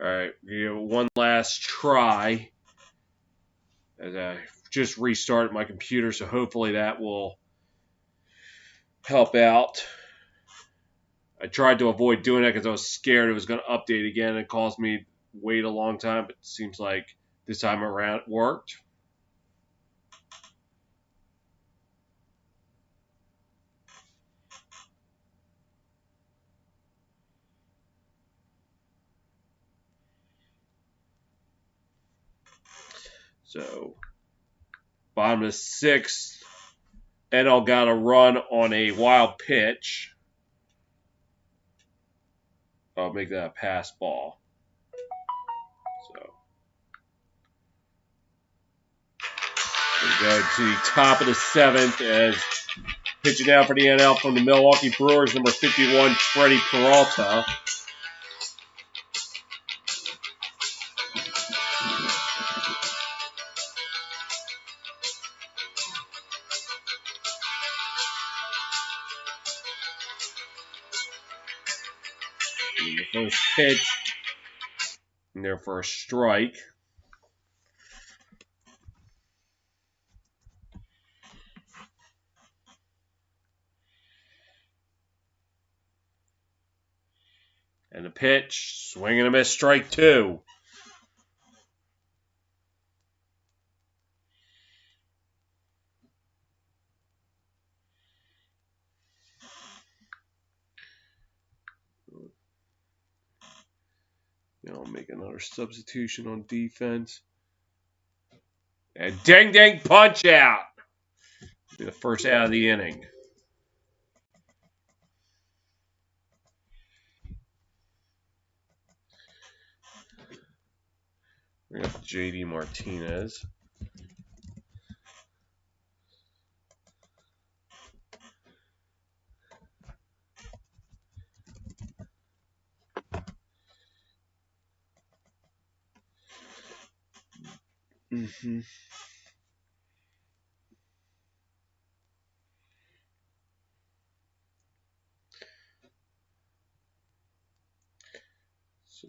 right, one last try. As I just restarted my computer, so hopefully that will help out. I tried to avoid doing that because I was scared it was going to update again and cause me to wait a long time, but it seems like this time around it worked. So, bottom of the sixth, Edel got a run on a wild pitch. I'll make that a pass ball. So, we go to the top of the seventh as pitching down for the NL from the Milwaukee Brewers, number 51, Freddie Peralta. The first pitch, and there for a strike. And the pitch, swing and a miss, strike two. I'll make another substitution on defense. And ding ding punch out. Be the first out of the inning. Bring up JD Martinez. So,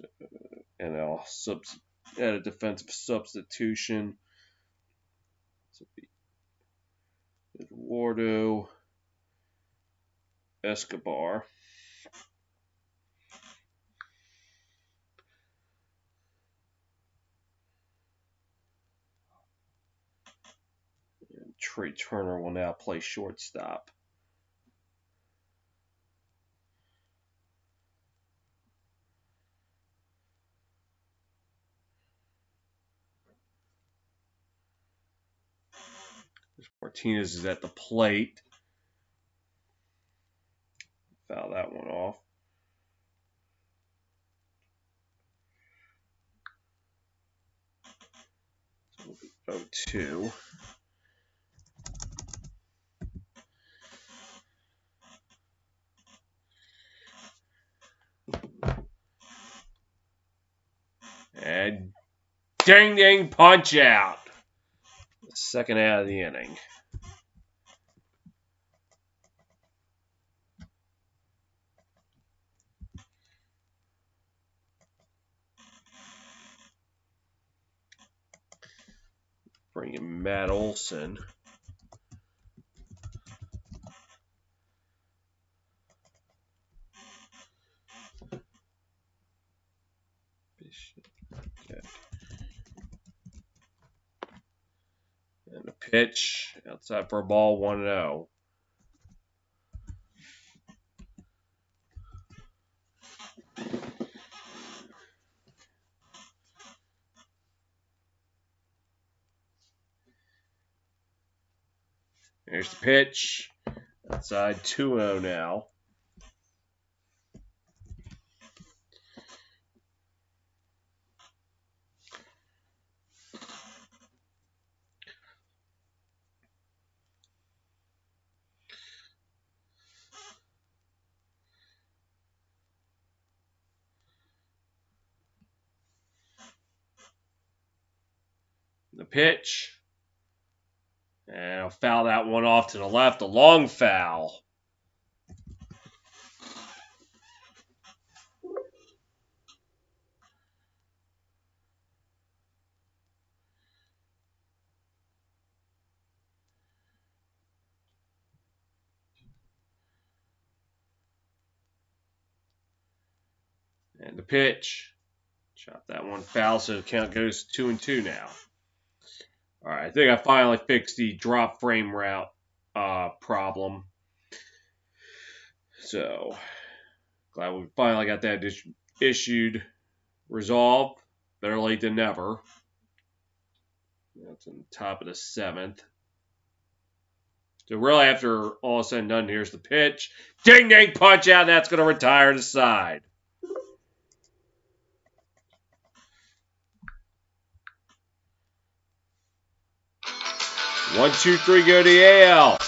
and I'll add a defensive substitution. So Eduardo Escobar. And Trey Turner will now play shortstop. Martinez is at the plate. Foul that one off. 0-2. And ding ding punch out. Second out of the inning. Bring in Matt Olson. Okay. And the pitch outside for a ball, 1-0. Here's the pitch. Outside 2-0 now. The pitch. And I'll foul that one off to the left. A long foul. And the pitch. Shot that one foul, so the count goes 2-2 now. All right, I think I finally fixed the drop frame route problem. So, glad we finally got that resolved. Better late than never. That's on the top of the 7th. So really, after all is said and done, here's the pitch. Ding, ding, punch out. That's going to retire the side. One, two, three, go to AL.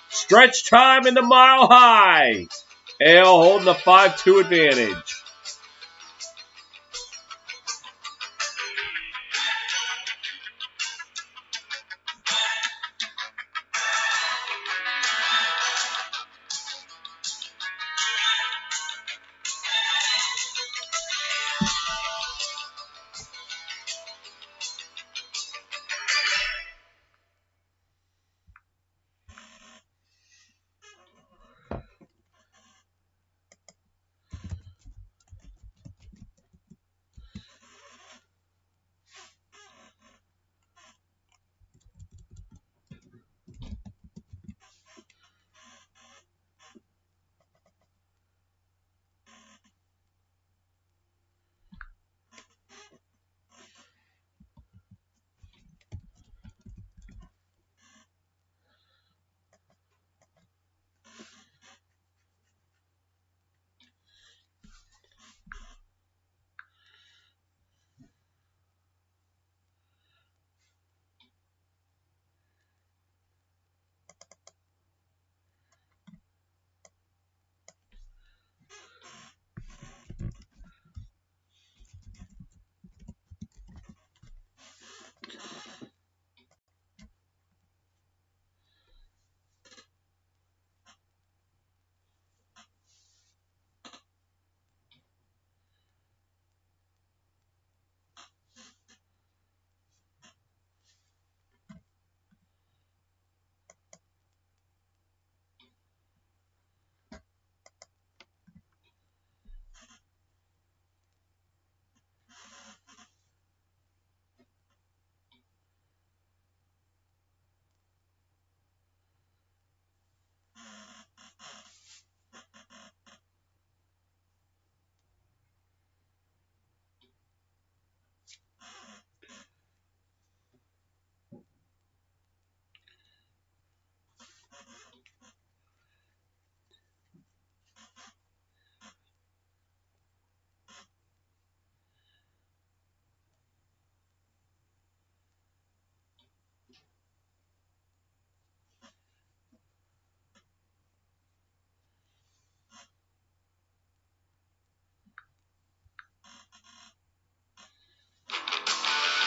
Stretch time in the Mile High. AL holding the 5-2 advantage.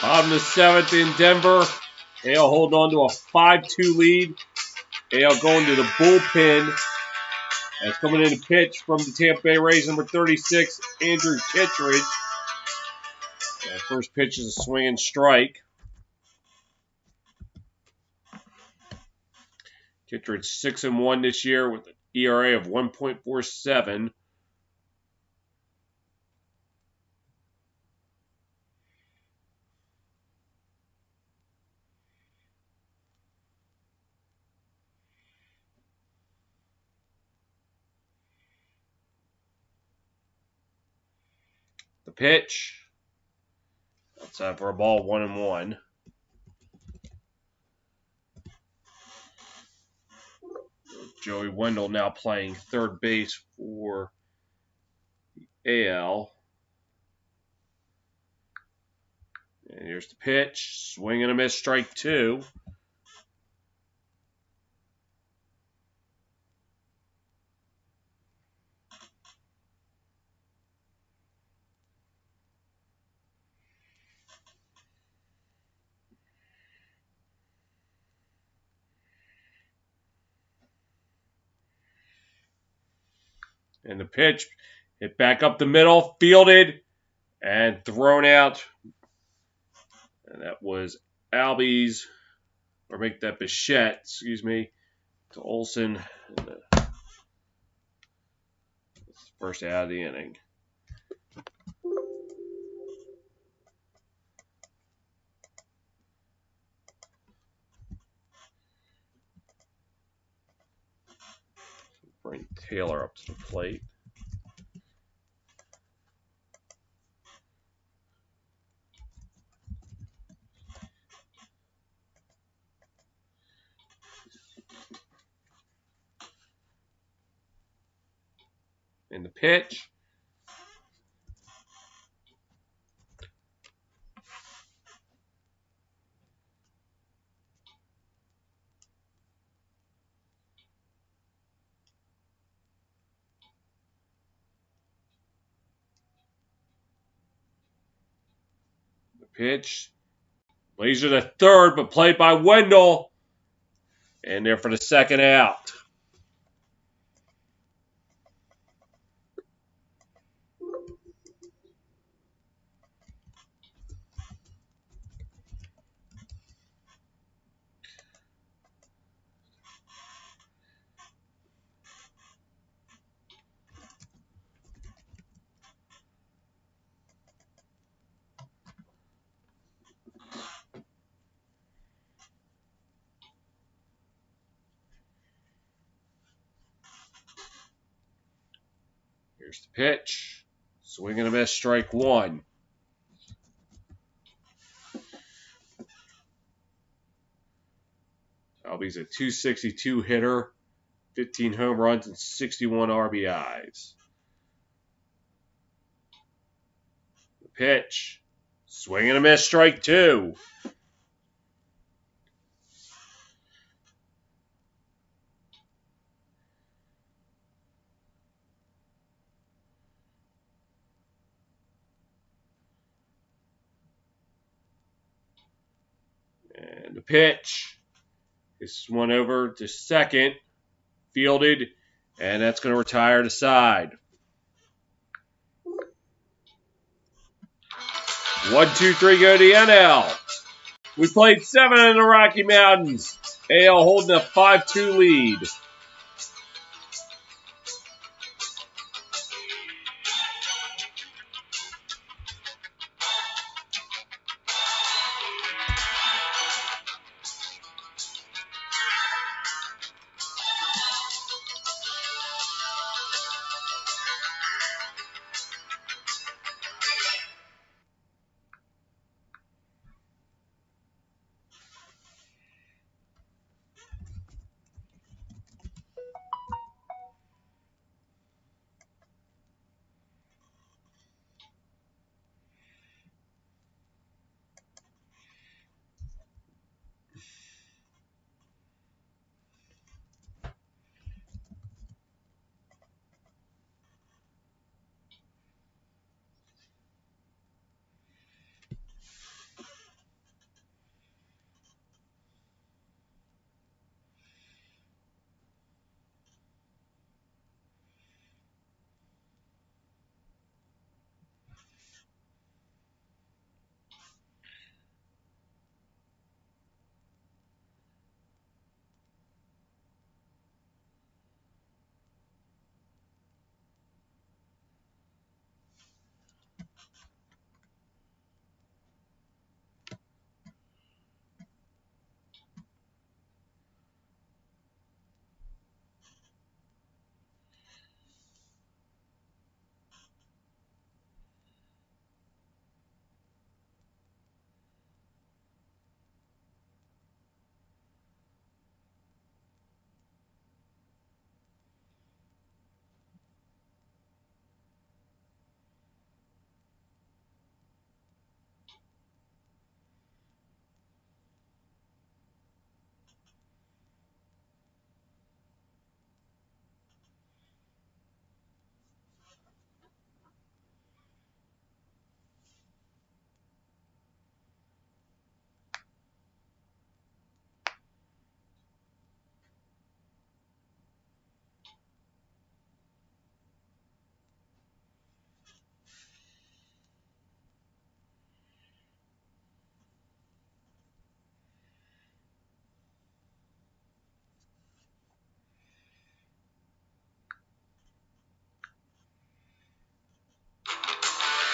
Bottom of the 7th in Denver. AL holding on to a 5-2 lead. AL going to the bullpen. As coming in to pitch from the Tampa Bay Rays, number 36, Andrew Kittredge. First pitch is a swinging strike. Kittredge 6-1 this year with an ERA of 1.47. The pitch. Outside for a ball, 1-1. Joey Wendell now playing third base for the AL. And here's the pitch. Swing and a miss, strike 2. And the pitch hit back up the middle, fielded, and thrown out. And that was Albies, or make that Bichette, excuse me, to Olsen. That's the first out of the inning. Bring Taylor up to the plate. In the pitch. The pitch. Laser to third, but played by Wendell. And there for the second out. Here's the pitch. Swing and a miss, strike one. Albie's a .262 hitter, 15 home runs and 61 RBIs. The pitch. Swing and a miss, strike two. And the pitch. This one over to second. Fielded. And that's going to retire the side. 1, 2, 3, go to the NL. We played 7 in the Rocky Mountains. AL holding a 5-2 lead.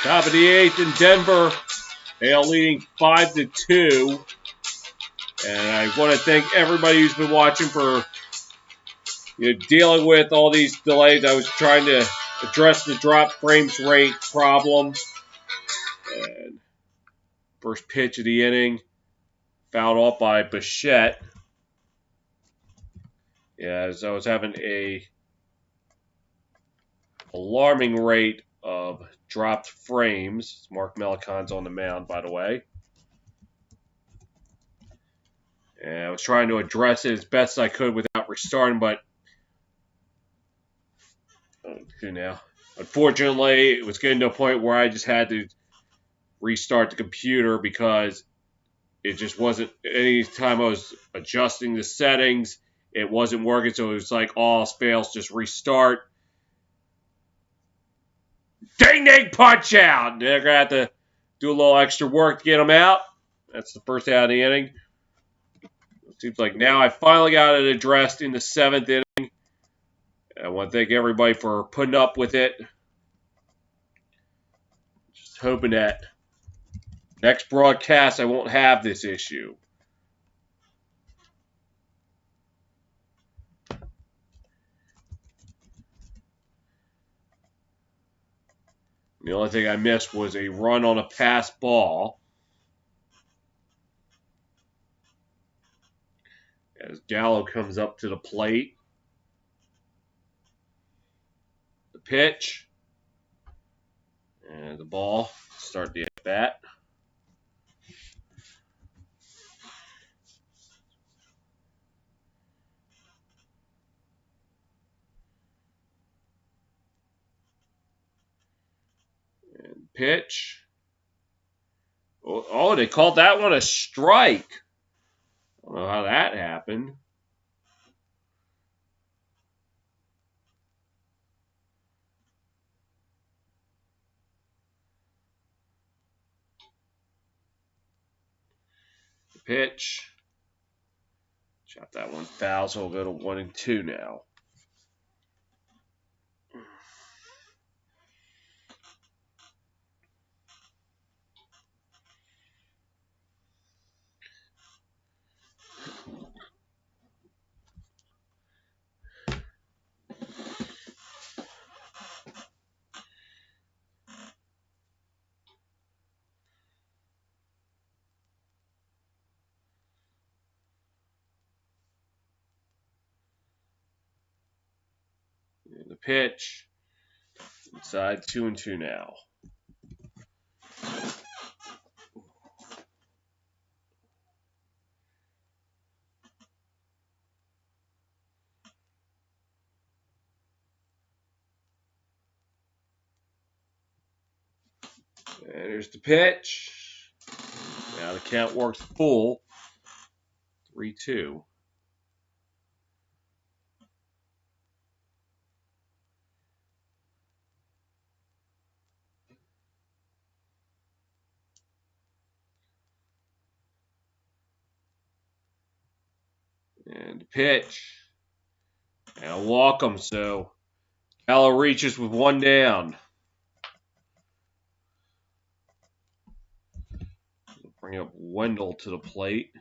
Top of the 8th in Denver. AL leading 5-2. And I want to thank everybody who's been watching for dealing with all these delays, I was trying to address the drop frames rate problem. And first pitch of the inning, fouled off by Bichette. Yeah, as I was having a alarming rate of dropped frames. Mark Melicon's on the mound, by the way. And I was trying to address it as best I could without restarting, but now, unfortunately, it was getting to a point where I just had to restart the computer because it just wasn't. Any time I was adjusting the settings, it wasn't working. So it was like all else fails, just restart. Ding ding punch out. They're gonna have to do a little extra work to get them out. That's the first out of the inning. It seems like now I finally got it addressed in the 7th inning. I want to thank everybody for putting up with it. Just hoping that next broadcast I won't have this issue. The only thing I missed was a run on a pass ball. As Gallo comes up to the plate. The pitch. And the ball. Start the at-bat. And pitch. Oh, they called that one a strike. I don't know how that happened. The pitch. Shot that one foul, so we'll go to 1-2 now. And the pitch. Inside 2-2 now. And there's the pitch. Now the count works full. 3-2. And the pitch. And a walk 'em, so Gallo reaches with one down. Bring up Wendell to the plate.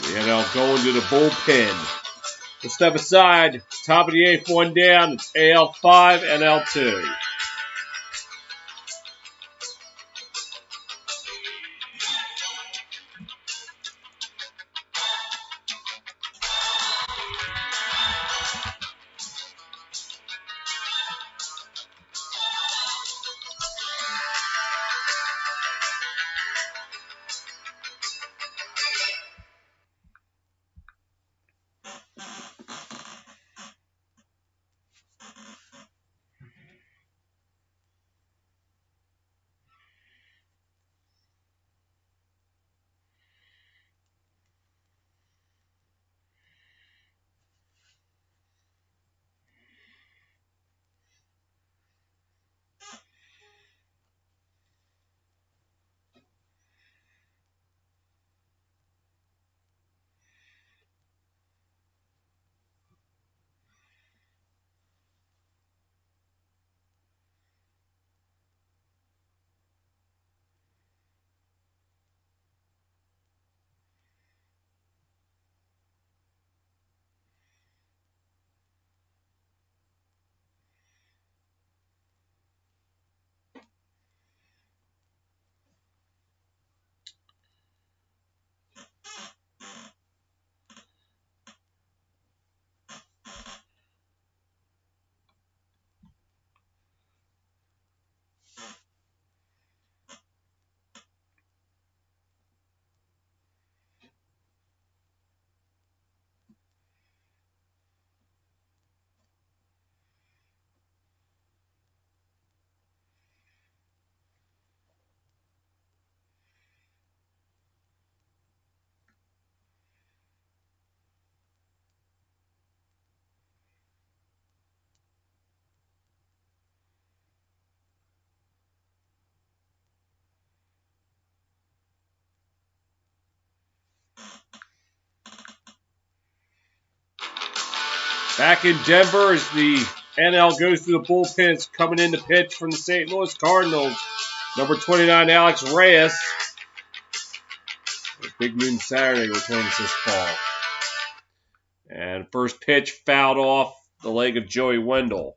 And I'll go into the bullpen. We'll step aside. Top of the 8th, one down. It's AL5 and L2. Back in Denver as the NL goes to the bullpen. It's coming in to pitch from the St. Louis Cardinals. Number 29, Alex Reyes. Big Noon Saturday returns this fall. And first pitch fouled off the leg of Joey Wendell.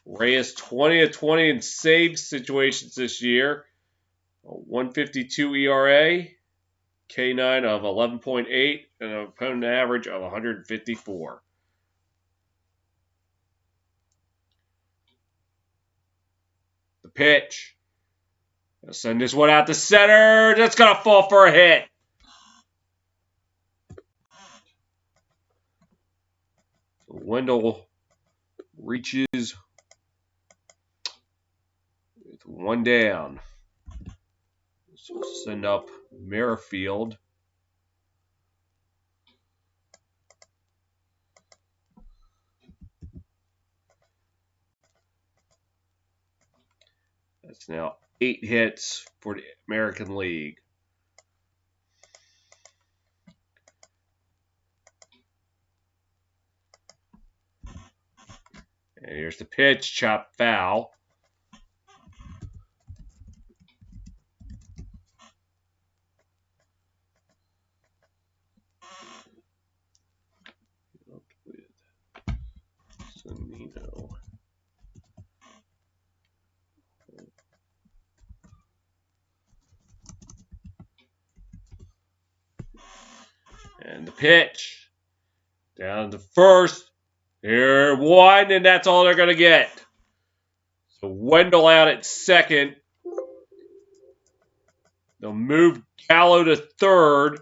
Reyes 20 of 20 in save situations this year. A 152 ERA. K9 of 11.8 and an opponent average of 154. The pitch. Gonna send this one out to center. That's going to fall for a hit. So Wendell reaches with one down. So we'll send up Merrifield. That's now 8 hits for the American League. And here's the pitch, chop foul. Zunino. And the pitch. Down to first. Here, one, and that's all they're going to get. So Wendell out at second. They'll move Gallo to third.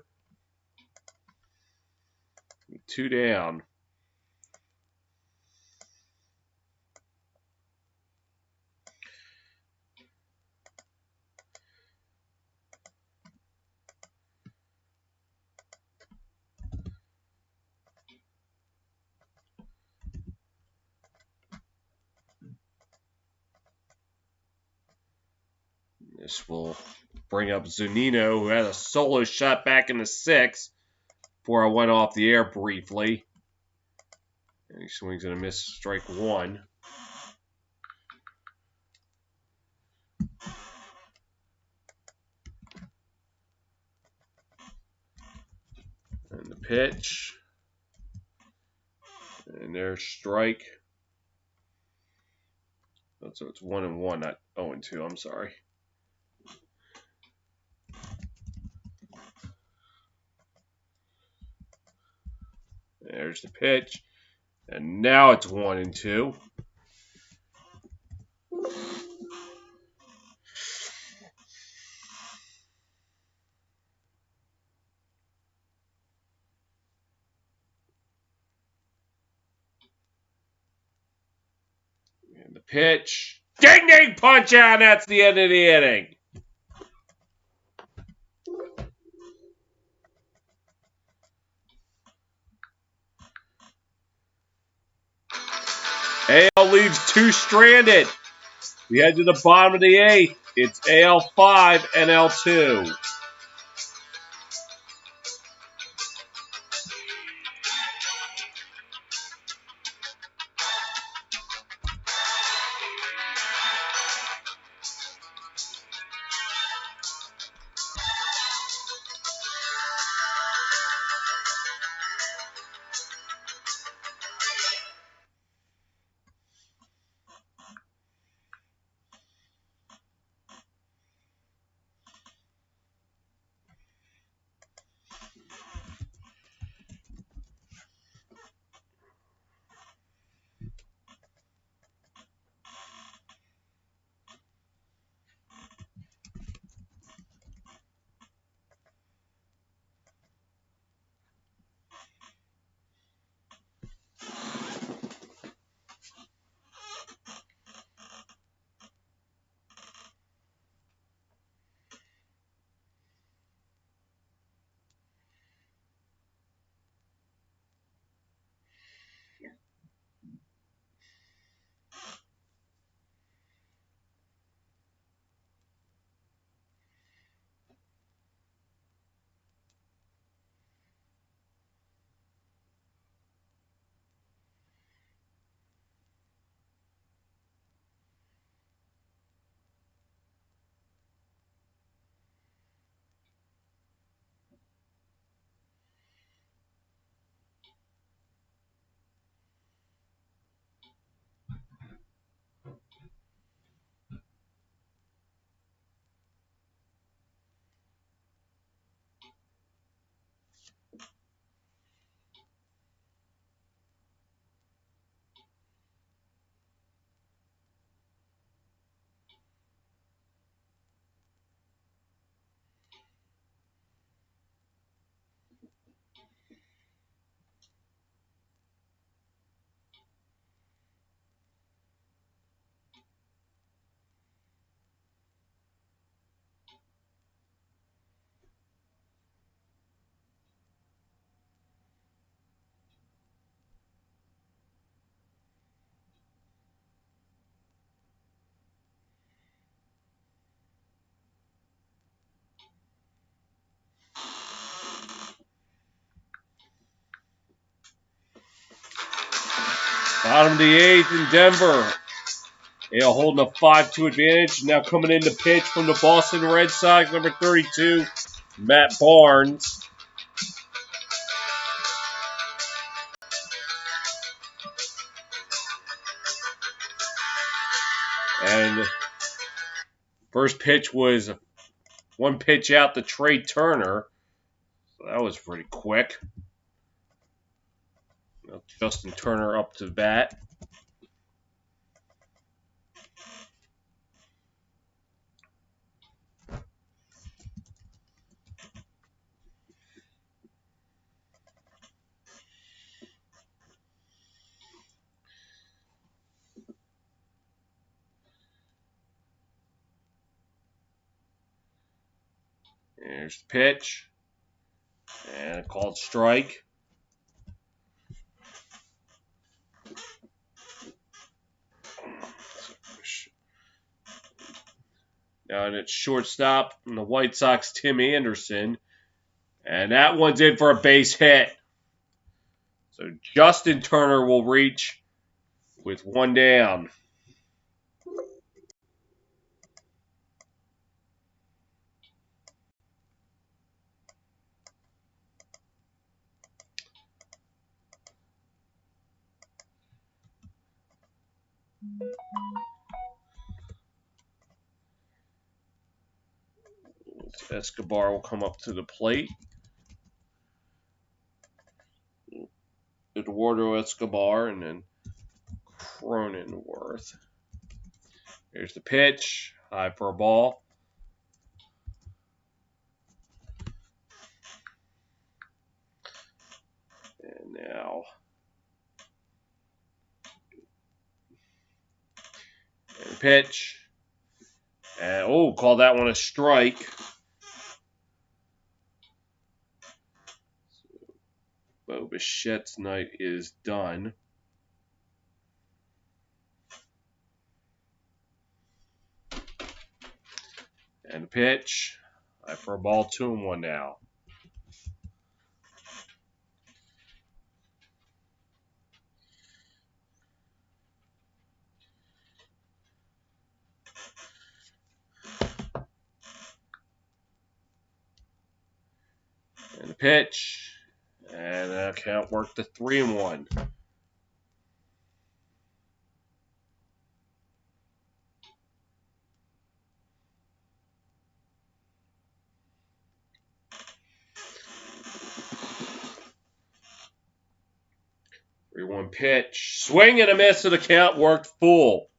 2 down. This will bring up Zunino, who had a solo shot back in the 6th before I went off the air briefly. And he swings and a miss, strike 1. And the pitch. And there's strike. So it's 1-1, not 0-2. I'm sorry. There's the pitch. And now it's 1-2. And the pitch. Ding ding punch out, and that's the end of the inning. AL leads 2 stranded. We head to the bottom of the 8th. It's AL 5, NL 2. Bottom of the 8th in Denver. Hale holding a 5-2 advantage. Now coming in to pitch from the Boston Red Sox, number 32, Matt Barnes. And first pitch was one pitch out to Trey Turner. So that was pretty quick. Justin Turner up to bat. There's the pitch. And a called strike. Now it's shortstop from the White Sox, Tim Anderson. And that one's in for a base hit. So Justin Turner will reach with one down. Escobar will come up to the plate. Eduardo Escobar and then Cronenworth. Here's the pitch. High for a ball. And now. And pitch. And call that one a strike. Bo Bichette's night is done. And pitch. High for a ball, 2-1 now. And the pitch. And that count worked to 3-1. Three-one pitch. Swing and a miss, so the count worked full.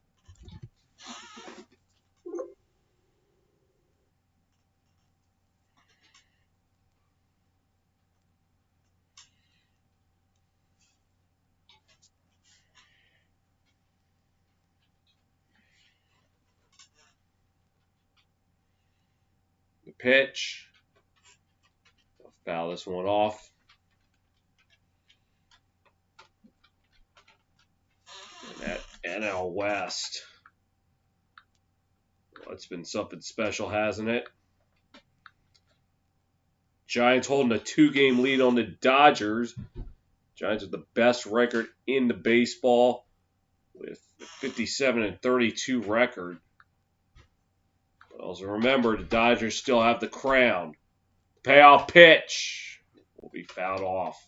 The pitch. I'll foul this one off. And that NL West. Well, it's been something special, hasn't it? Giants holding a 2-game lead on the Dodgers. Giants have the best record in the baseball with a 57-32 record. But also remember, the Dodgers still have the crown. The payoff pitch will be fouled off.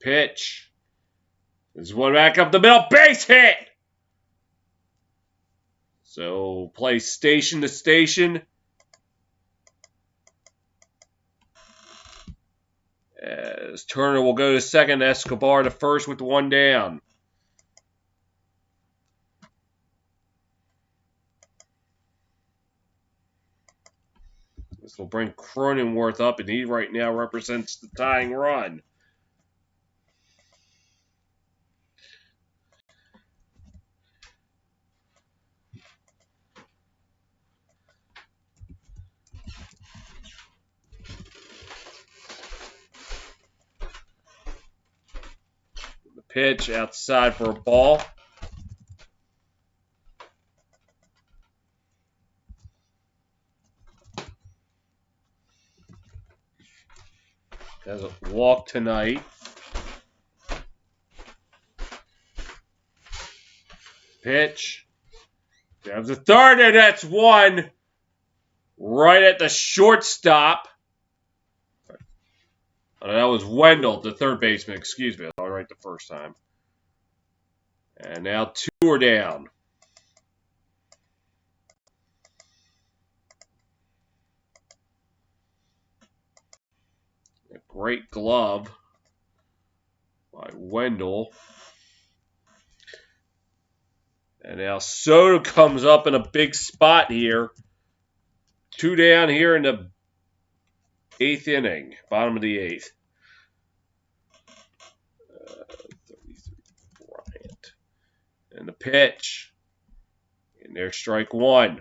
Pitch. There's one back up the middle. Base hit! So play station to station. As Turner will go to second, Escobar to first with one down. This will bring Cronenworth up, and he right now represents the tying run. pitch outside for a ball. Doesn't walk tonight. Pitch. There's a third, and that's one. Right at the shortstop. Oh, that was Wendell, the third baseman. Excuse me. I was right the first time. And now 2 are down. A great glove by Wendell. And now Soto comes up in a big spot here. 2 down here in the 8th inning. Bottom of the 8th. 33 Bryant. And the pitch. And there's strike 1.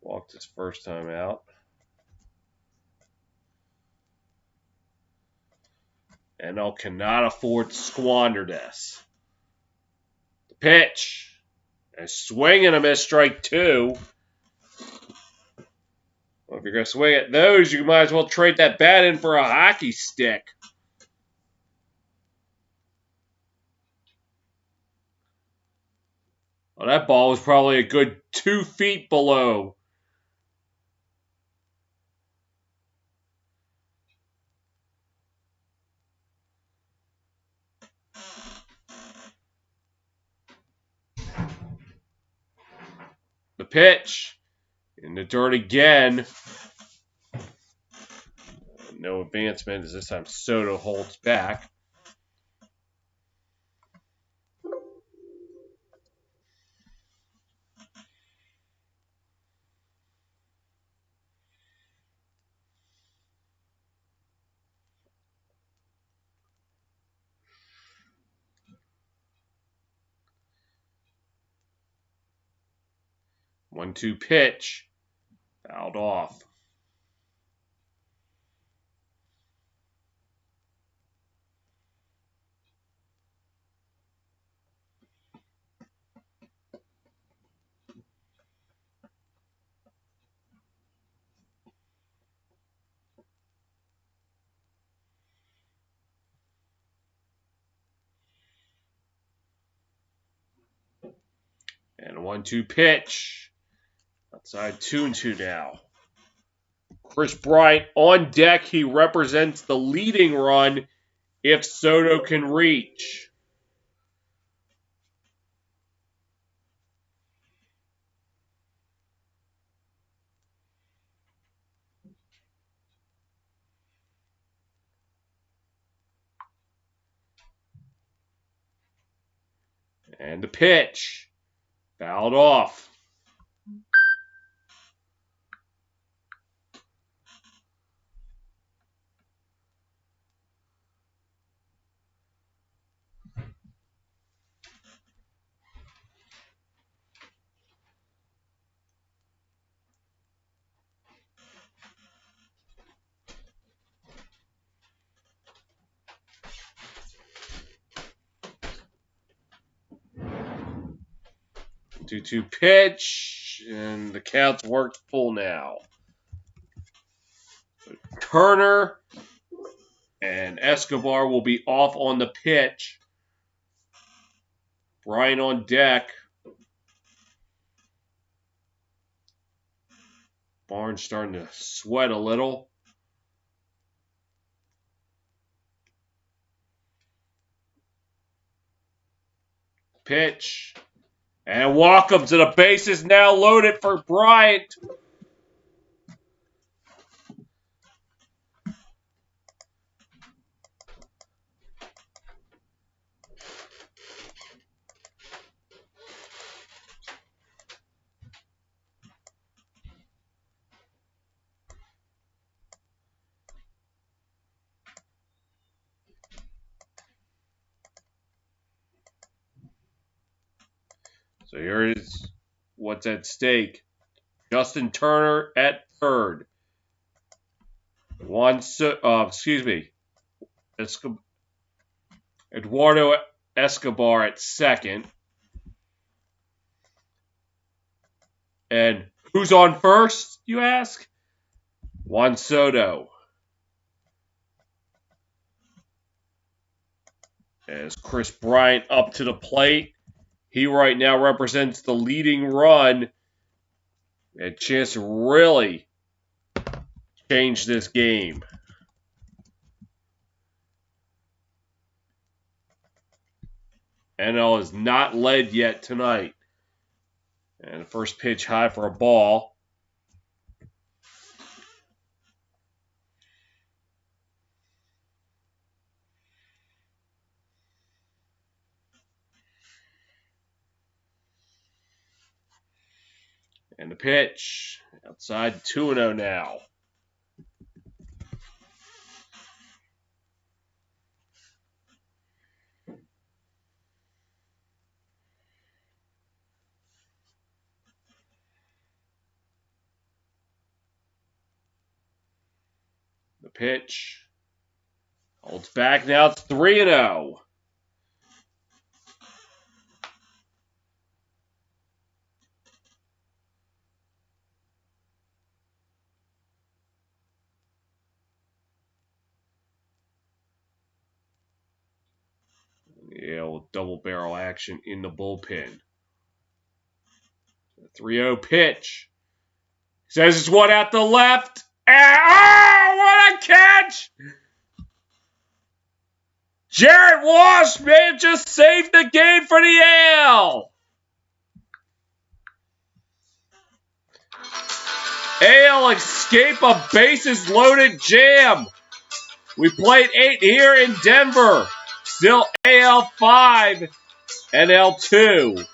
Walked his first time out. And I cannot afford to squander this. The pitch. A swing and a miss, strike 2. Well, if you're going to swing at those, you might as well trade that bat in for a hockey stick. Well, that ball was probably a good 2 feet below. The pitch. In the dirt again. No advancement as this time Soto holds back. One-two pitch. Fouled off. And a 1-2 pitch. Outside 2-2 now. Chris Bryant on deck. He represents the leading run if Soto can reach. And the pitch. Fouled off. Two-two pitch, and the count's worked full now. So Turner and Escobar will be off on the pitch. Bryant on deck. Barnes starting to sweat a little. Pitch. And welcome to the bases now loaded for Bryant. So here is what's at stake. Justin Turner at third. Eduardo Escobar at second. And who's on first, you ask? Juan Soto. As Chris Bryant up to the plate. He right now represents the leading run. A chance to really change this game. NL is not led yet tonight. And the first pitch high for a ball. And the pitch. Outside 2-0 now. The pitch. Holds back. Now it's 3-0. Yeah, double barrel action in the bullpen. The 3-0 pitch. Says it's one out the left. And, oh, what a catch! Jared Walsh may have just saved the game for the AL. AL escape a bases loaded jam. We played 8 here in Denver. Still AL 5, NL 2.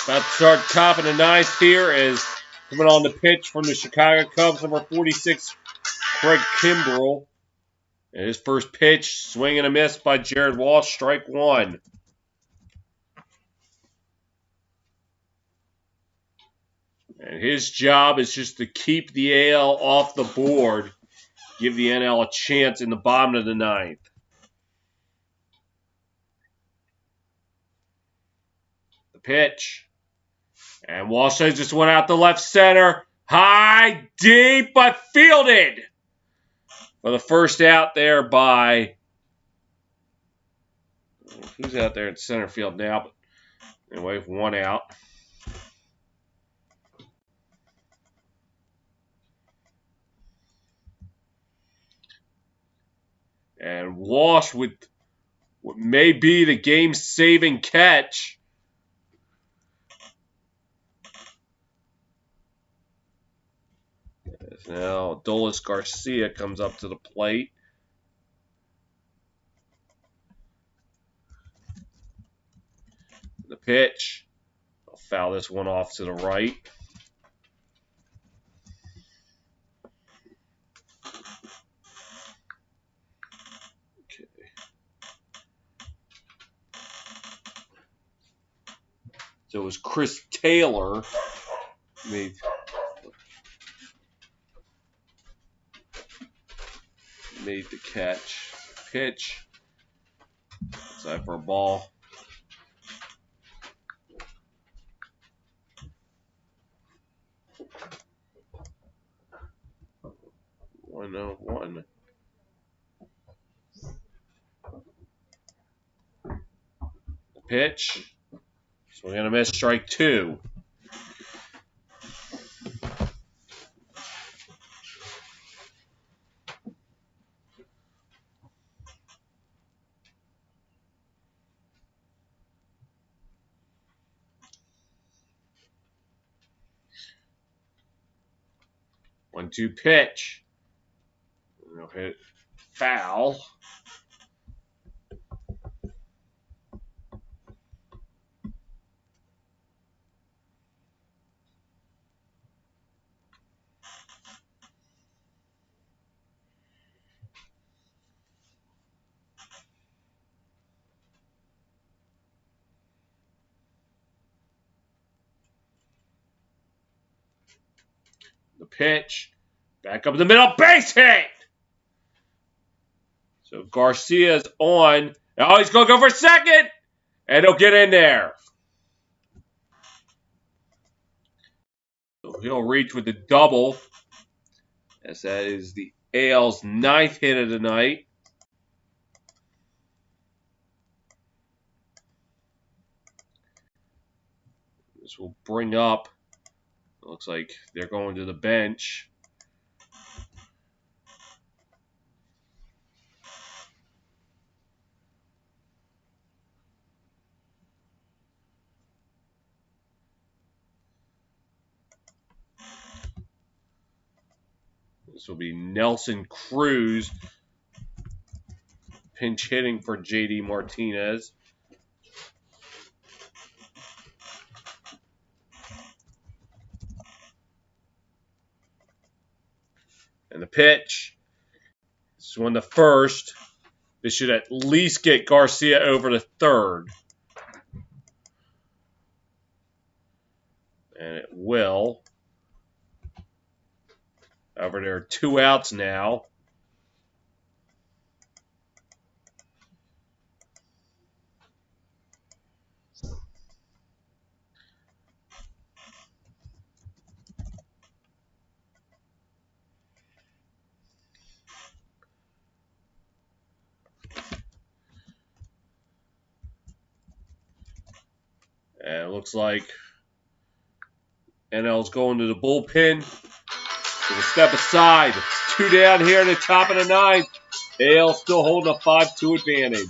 About to start top of the ninth here is coming on the pitch from the Chicago Cubs, number 46, Craig Kimbrell. And his first pitch, swing and a miss by Jared Walsh, strike one. And his job is just to keep the AL off the board, give the NL a chance in the bottom of the ninth. The pitch. And Walsh just went out to left center. High, deep, but fielded. For the first out there by... Who's out there in center field now? But anyway, one out. And Walsh with what may be the game-saving catch. Now, Adolis Garcia comes up to the plate. The pitch. I'll foul this one off to the right. Okay. So it was Chris Taylor made the catch. Pitch. Outside for a ball. 1-0-1. The pitch. Swing and a miss, strike two. One-two pitch. We'll hit foul. The pitch. Back up the middle. Base hit! So Garcia's on. Oh, he's going to go for second. And he'll get in there. So he'll reach with the double. As that is the AL's ninth hit of the night. This will bring up. It looks like they're going to the bench. This will be Nelson Cruz pinch hitting for JD Martinez. And the pitch. This is one the first. This should at least get Garcia over to third. And it will. However, there are two outs now. And it looks like NL's going to the bullpen. Take a step aside. It's two down here in the top of the ninth. AL still holding a 5-2 advantage.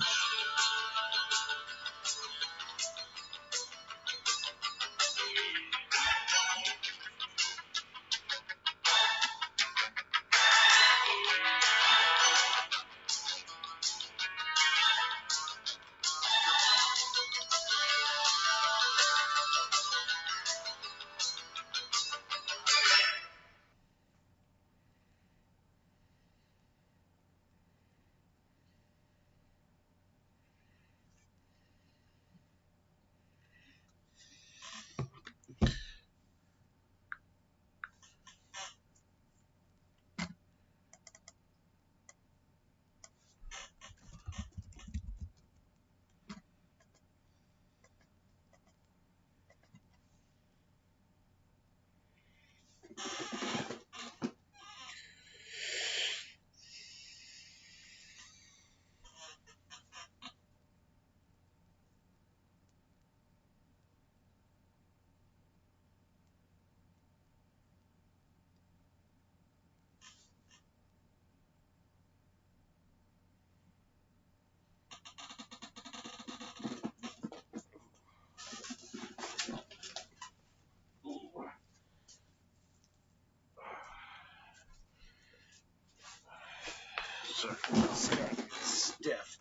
Stiff.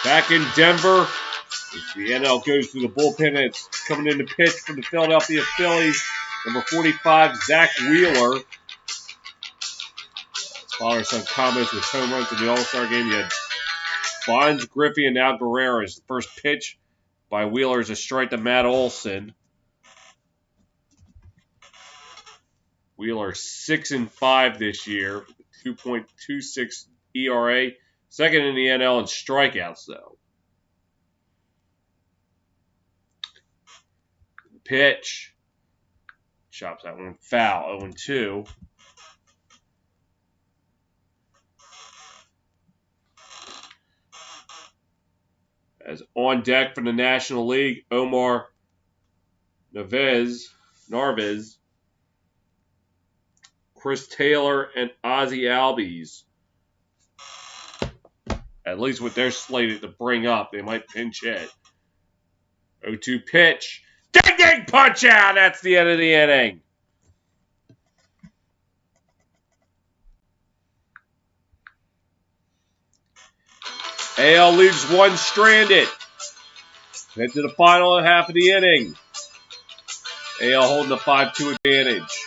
Back in Denver, the NL goes to the bullpen, and it's coming in to pitch for the Philadelphia Phillies. Number 45, Zach Wheeler. His father son combos with home runs in the All-Star game. You had Bonds, Griffey, and now Guerrero. The first pitch by Wheeler is a strike to Matt Olson. Wheeler 6-5 this year, 2.26 ERA. Second in the NL in strikeouts, though. Pitch. Chops that one foul, 0-2. As on deck for the National League, Omar Narvaez, Chris Taylor, and Ozzie Albies. At least what they're slated to bring up, they might pinch hit. 0-2 pitch. Ding ding punch out. That's the end of the inning. AL leaves one stranded. Head to the final half of the inning. AL holding a 5-2 advantage.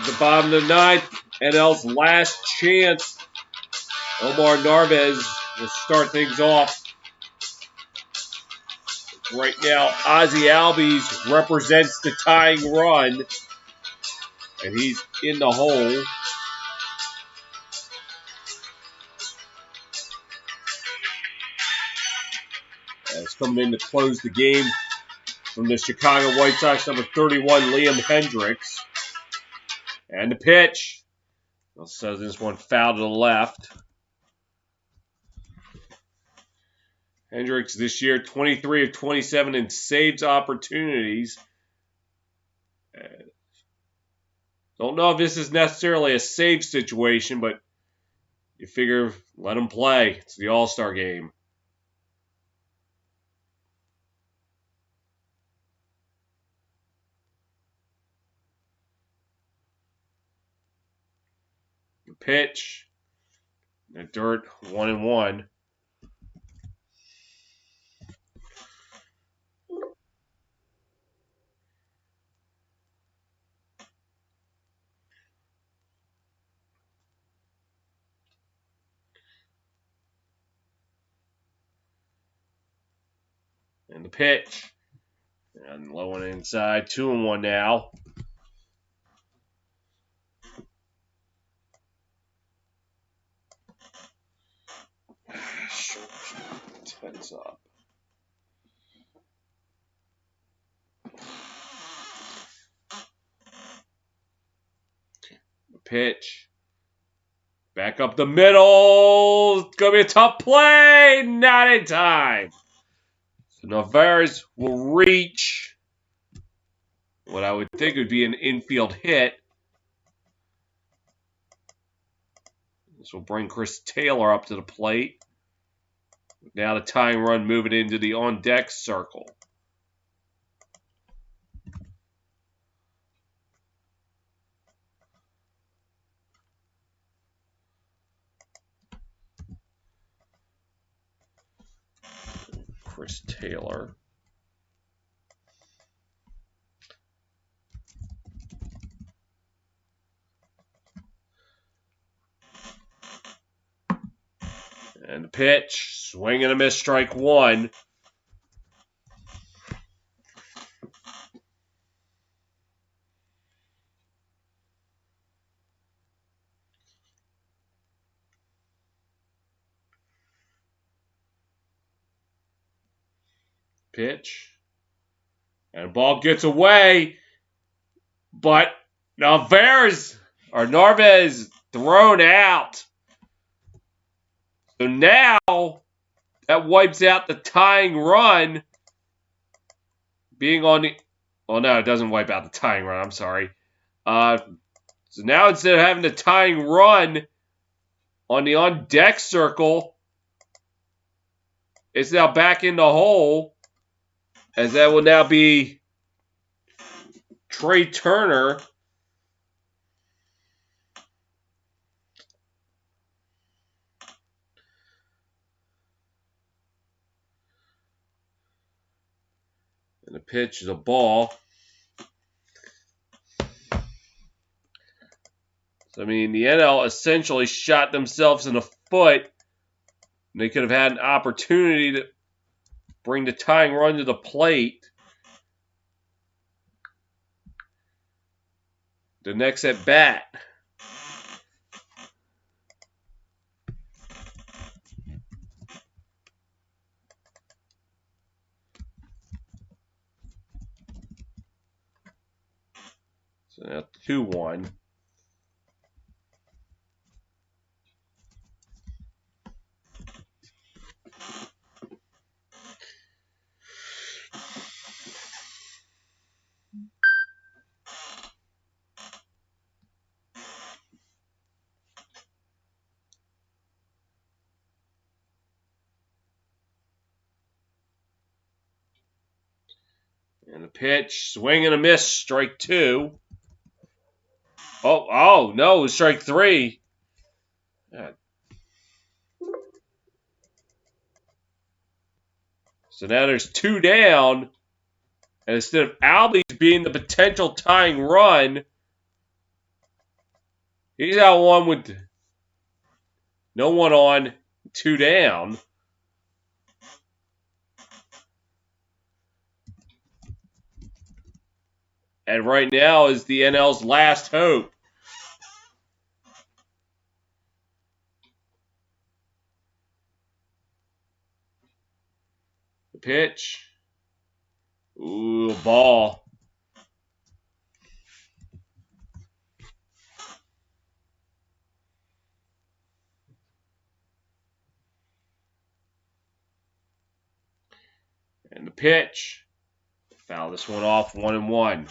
At the bottom of the ninth, NL's last chance. Omar Narvaez will start things off. Right now, Ozzie Albies represents the tying run, and he's in the hole. It's coming in to close the game from the Chicago White Sox, number 31, Liam Hendriks. And the pitch. So this one foul to the left. Hendriks this year, 23 of 27 in saves opportunities. Don't know if this is necessarily a save situation, but you figure let him play. It's the All-Star game. The pitch. The dirt, 1-1. And the pitch. And low and inside, 2-1 now. Tense up. The pitch. Back up the middle. It's going to be a tough play. Not in time. So Narvaez will reach what I would think would be an infield hit. This will bring Chris Taylor up to the plate. Now the tying run moving into the on-deck circle. Chris Taylor. And the pitch, swing and a miss, strike one. Pitch. And the ball gets away. But Narvaez thrown out. So now that wipes out the tying run being on the... Oh, no, it doesn't wipe out the tying run. I'm sorry. So now instead of having the tying run on the on-deck circle, it's now back in the hole, as that will now be Trey Turner. And the pitch is a ball. So, I mean, the NL essentially shot themselves in the foot. They could have had an opportunity to bring the tying run to the plate. The next at bat. So now 2-1. And the pitch, swing and a miss, strike two. Oh, no, it was strike three. Yeah. So now there's two down. And instead of Albies being the potential tying run, He's out one with no one on, 2 down. And right now is the NL's last hope. The pitch. Ooh, ball. And the pitch. Foul this one off, 1-1.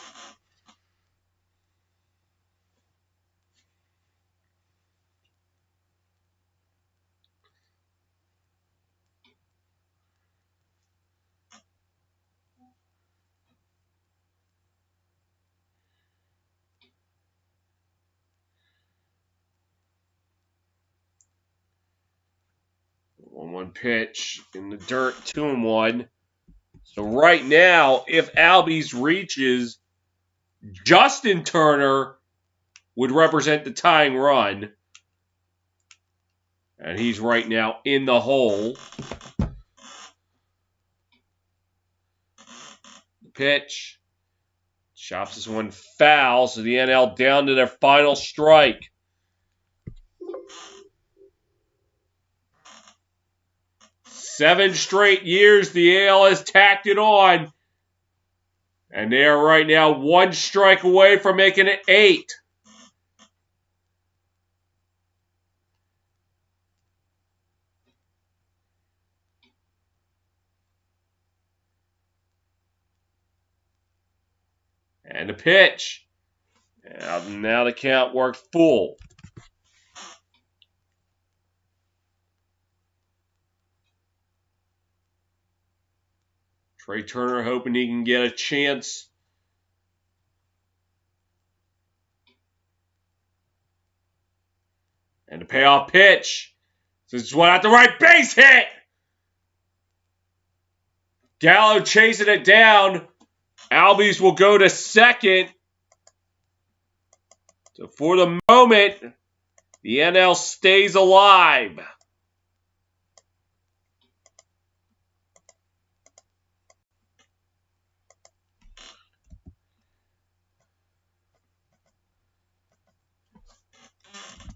One pitch in the dirt, 2-1. So right now, if Albies reaches, Justin Turner would represent the tying run. And he's right now in the hole. The pitch. Chops this one foul, so the NL down to their final strike. Seven straight years the AL has tacked it on. And they are right now 1 strike away from making it 8. And the pitch. Now the count works full. Trey Turner hoping he can get a chance. And the payoff pitch. This one at the right base hit. Gallo chasing it down. Albies will go to second. So for the moment, the NL stays alive.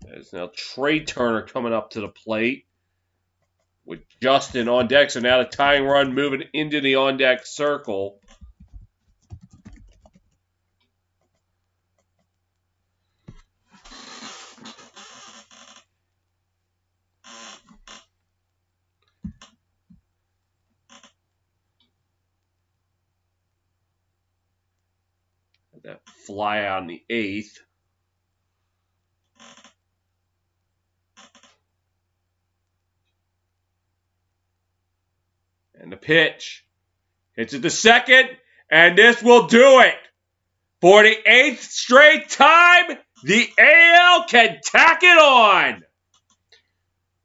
There's now Trey Turner coming up to the plate with Justin on deck. So now the tying run moving into the on-deck circle. That fly out in the 8th. And the pitch. Hits it to second, and this will do it. For the 8th straight time, the AL can tack it on.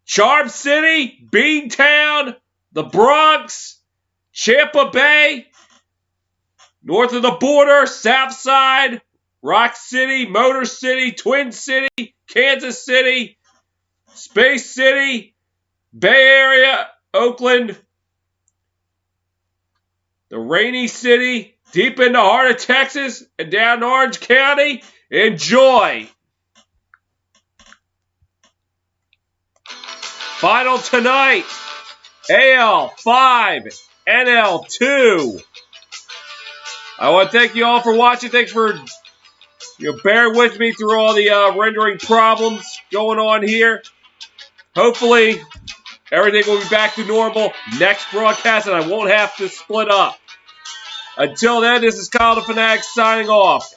Charm City, Beantown, the Bronx, Tampa Bay, north of the border, South Side, Rock City, Motor City, Twin City, Kansas City, Space City, Bay Area, Oakland, the Rainy City, deep in the heart of Texas, and down Orange County. Enjoy. Final tonight, AL 5, NL 2. I want to thank you all for watching. Thanks for bearing with me through all the rendering problems going on here. Hopefully, everything will be back to normal next broadcast, and I won't have to split up. Until then, this is Kyle the Fanatic signing off.